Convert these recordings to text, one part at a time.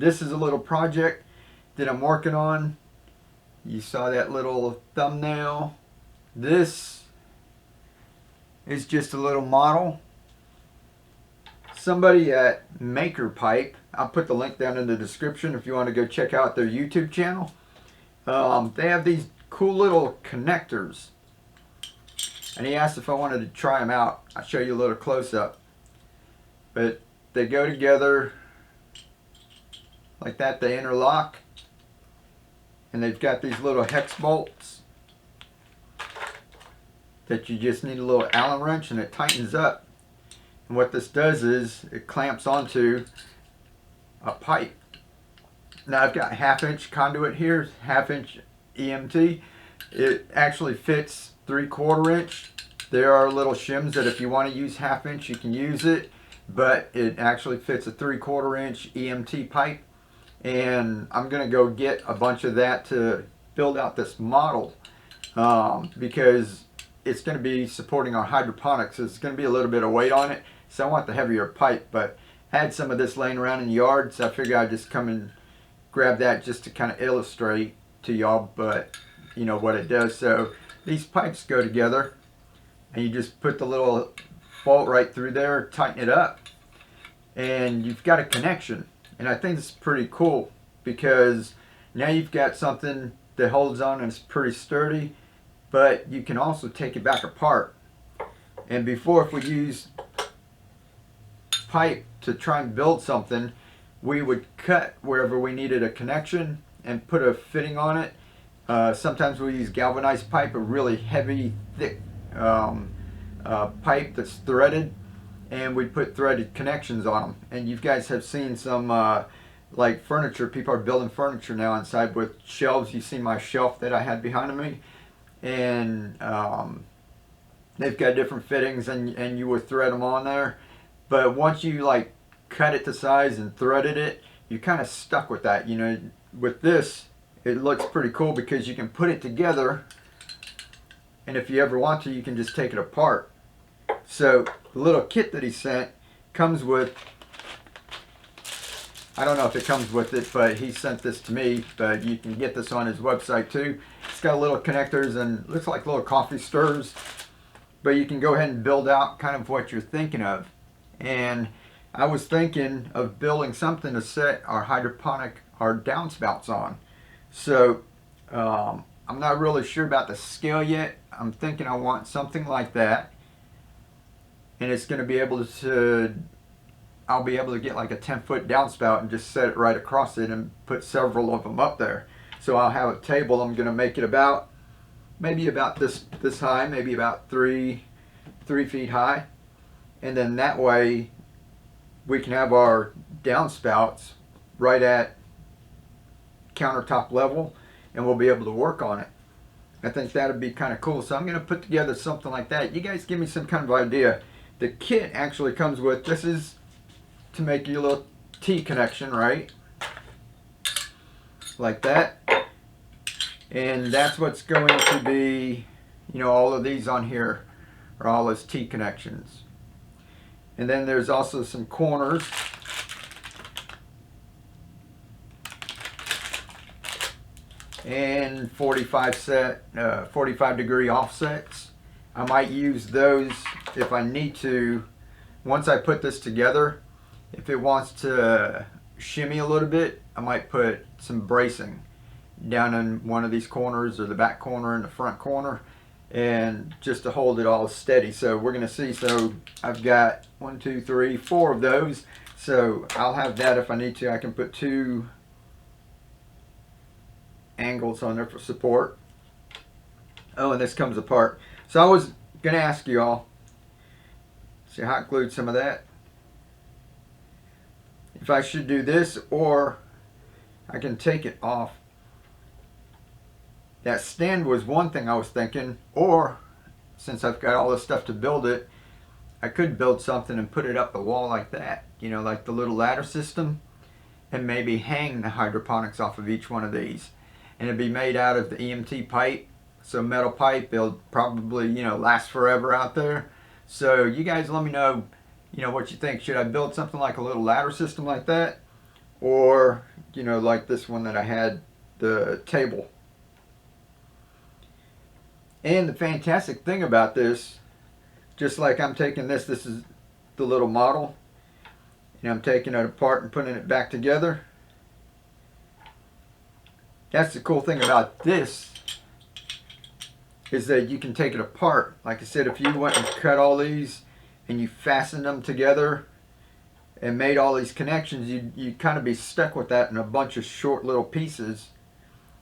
this is a little project that I'm working on. You saw that little thumbnail. This is just a little model. Somebody at Maker Pipe, I'll put the link down in the description if you want to go check out their YouTube channel. They have these cool little connectors, and he asked if I wanted to try them out. I'll show you a little close-up. But they go together like that. They interlock, and they've got these little hex bolts that you just need a little Allen wrench and it tightens up. And what this does is it clamps onto a pipe. Now I've got 1/2-inch conduit here, 1/2-inch EMT. It actually fits 3/4 inch. There are little shims that if you want to use 1/2-inch you can use it, but it actually fits a 3/4 inch EMT pipe. And I'm gonna go get a bunch of that to build out this model, because it's going to be supporting our hydroponics. It's going to be a little bit of weight on it, so I want the heavier pipe. But I had some of this laying around in the yard, so I figured I'd just come and grab that just to kind of illustrate to y'all, but you know what it does. So these pipes go together, and you just put the little bolt right through there, tighten it up, and you've got a connection. And I think it's pretty cool because now you've got something that holds on and it's pretty sturdy, but you can also take it back apart. And before, if we use pipe to try and build something, we would cut wherever we needed a connection and put a fitting on it. Sometimes we use galvanized pipe, a really heavy, thick pipe that's threaded, and we put threaded connections on them. And you guys have seen some like furniture. People are building furniture now inside with shelves. You see my shelf that I had behind me, and they've got different fittings, and you would thread them on there. But once you like cut it to size and threaded it, you're kind of stuck with that. You know, with this it looks pretty cool because you can put it together, and if you ever want to, you can just take it apart. So the little kit that he sent comes with, I don't know if it comes with it, but he sent this to me, but you can get this on his website too. It's got little connectors and looks like little coffee stirrers, but you can go ahead and build out kind of what you're thinking of. And I was thinking of building something to set our our downspouts on. So I'm not really sure about the scale yet. I'm thinking I want something like that, and it's going to be able to, I'll be able to get like a 10-foot downspout and just set it right across it and put several of them up there. So I'll have a table. I'm going to make it about, maybe about this high, maybe about 3 feet high, and then that way we can have our downspouts right at countertop level, and we'll be able to work on it. I think that would be kind of cool. So I'm going to put together something like that. You guys give me some kind of idea. The kit actually comes with, this is to make your little T connection, right? Like that. And that's what's going to be, you know, all of these on here are all those T connections. And then there's also some corners. And 45 degree offsets. I might use those if I need to. Once I put this together, if it wants to shimmy a little bit, I might put some bracing down in one of these corners, or the back corner and the front corner, and just to hold it all steady. So we're going to see. So I've got 1, 2, 3, 4 of those. So I'll have that if I need to. I can put 2 angles on there for support. Oh, and this comes apart. So I was going to ask you all, see, hot glued some of that, if I should do this, or I can take it off. That stand was one thing I was thinking, or since I've got all this stuff to build it, I could build something and put it up the wall like that, you know, like the little ladder system, and maybe hang the hydroponics off of each one of these. And it'd be made out of the EMT pipe, so metal pipe. It'll probably, you know, last forever out there. So you guys let me know, you know, what you think. Should I build something like a little ladder system like that, or you know, like this one that I had, the table. And the fantastic thing about this, just like I'm taking this is the little model, and I'm taking it apart and putting it back together. That's the cool thing about this, is that you can take it apart. Like I said, if you went and cut all these and you fastened them together and made all these connections, you'd kind of be stuck with that in a bunch of short little pieces.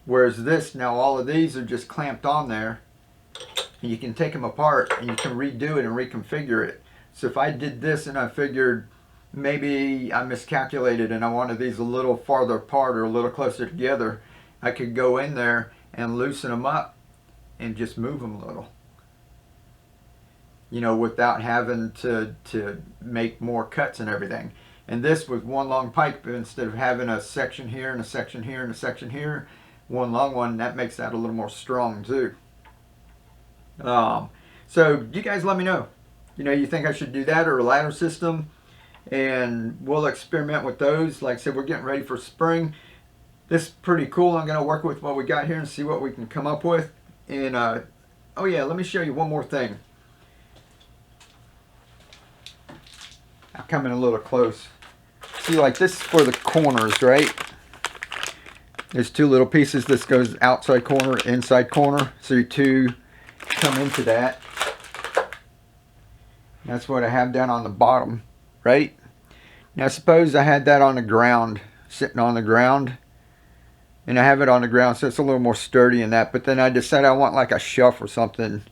Whereas this, now all of these are just clamped on there, and you can take them apart and you can redo it and reconfigure it. So if I did this and I figured maybe I miscalculated and I wanted these a little farther apart or a little closer together, I could go in there and loosen them up and just move them a little, you know, without having to make more cuts and everything. And this with one long pipe, instead of having a section here and a section here and a section here, one long one, that makes that a little more strong too. So you guys let me know, you know, you think I should do that or a ladder system, and we'll experiment with those. Like I said, we're getting ready for spring. This is pretty cool. I'm going to work with what we got here and see what we can come up with. And oh yeah, let me show you one more thing. I'll come in a little close. See, like this is for the corners, right? There's two little pieces. This goes outside corner, inside corner. So your two come into that. That's what I have down on the bottom, right? Now suppose I had that on the ground, sitting on the ground, and I have it on the ground, so it's a little more sturdy in that. But then I decided I want like a shelf or something.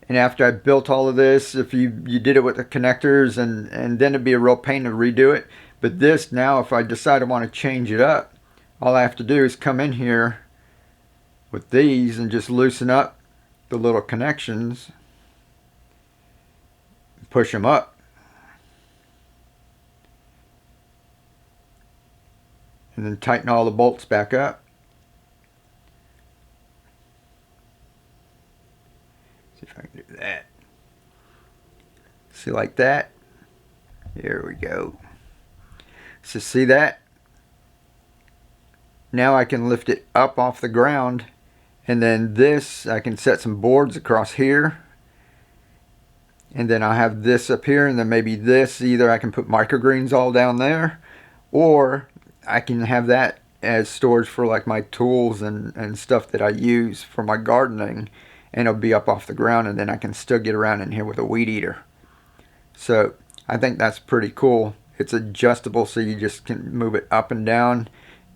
And after I built all of this, if you did it with the connectors, and then it'd be a real pain to redo it. But this, now if I decide I want to change it up, all I have to do is come in here with these and just loosen up the little connections, push them up, and then tighten all the bolts back up. See if I can do that. See, like that. Here we go. So see that? Now I can lift it up off the ground, and then this, I can set some boards across here, and then I have this up here, and then maybe this, either I can put microgreens all down there, or I can have that as storage for like my tools and stuff that I use for my gardening, and it'll be up off the ground, and then I can still get around in here with a weed eater. So I think that's pretty cool. It's adjustable, so you just can move it up and down,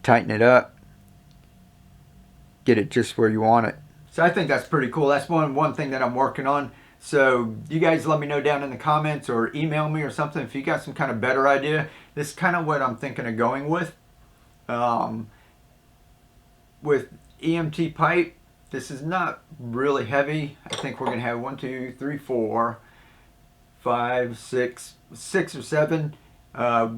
tighten it up, get it just where you want it. So I think that's pretty cool. That's one thing that I'm working on. So you guys let me know down in the comments or email me or something if you got some kind of better idea. This is kind of what I'm thinking of going with. With EMT pipe, this is not really heavy. I think we're going to have 1, 2, 3, 4, 5, 6 or 7.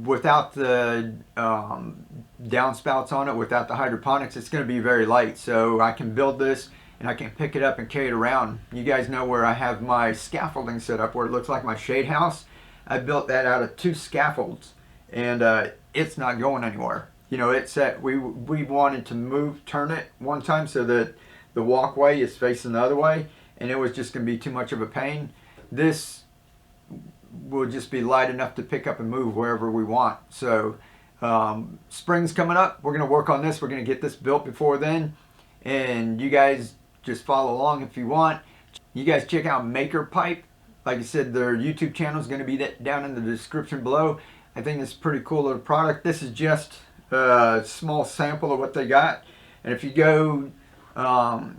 Without the downspouts on it, without the hydroponics, it's going to be very light. So I can build this and I can pick it up and carry it around. You guys know where I have my scaffolding set up, where it looks like my shade house. I built that out of 2 scaffolds, and it's not going anywhere. You know, it's set. We wanted to turn it one time so that the walkway is facing the other way, and it was just going to be too much of a pain. This will just be light enough to pick up and move wherever we want. So spring's coming up. We're going to work on this. We're going to get this built before then, and you guys just follow along if you want. You guys check out Maker Pipe. Like I said, their YouTube channel is going to be down in the description below. I think it's a pretty cool little product. This is just a small sample of what they got. And if you go to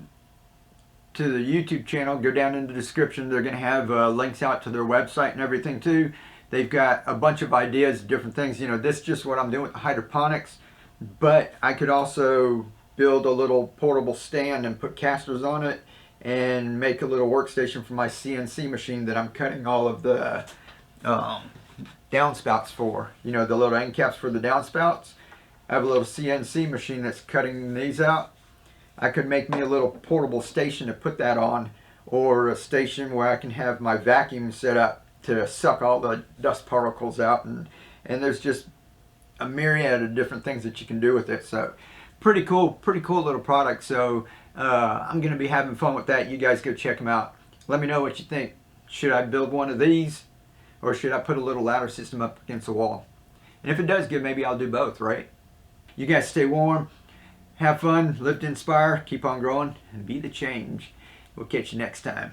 the YouTube channel, go down in the description. They're going to have links out to their website and everything too. They've got a bunch of ideas, different things. You know, this is just what I'm doing with the hydroponics. But I could also build a little portable stand and put casters on it and make a little workstation for my CNC machine that I'm cutting all of the downspouts for. You know, the little end caps for the downspouts. I have a little CNC machine that's cutting these out. I could make me a little portable station to put that on, or a station where I can have my vacuum set up to suck all the dust particles out. And there's just a myriad of different things that you can do with it. So pretty cool little product. So I'm going to be having fun with that. You guys go check them out. Let me know what you think. Should I build one of these, or should I put a little ladder system up against the wall? And if it does good, maybe I'll do both, right? You guys stay warm, have fun, live to inspire, keep on growing, and be the change. We'll catch you next time.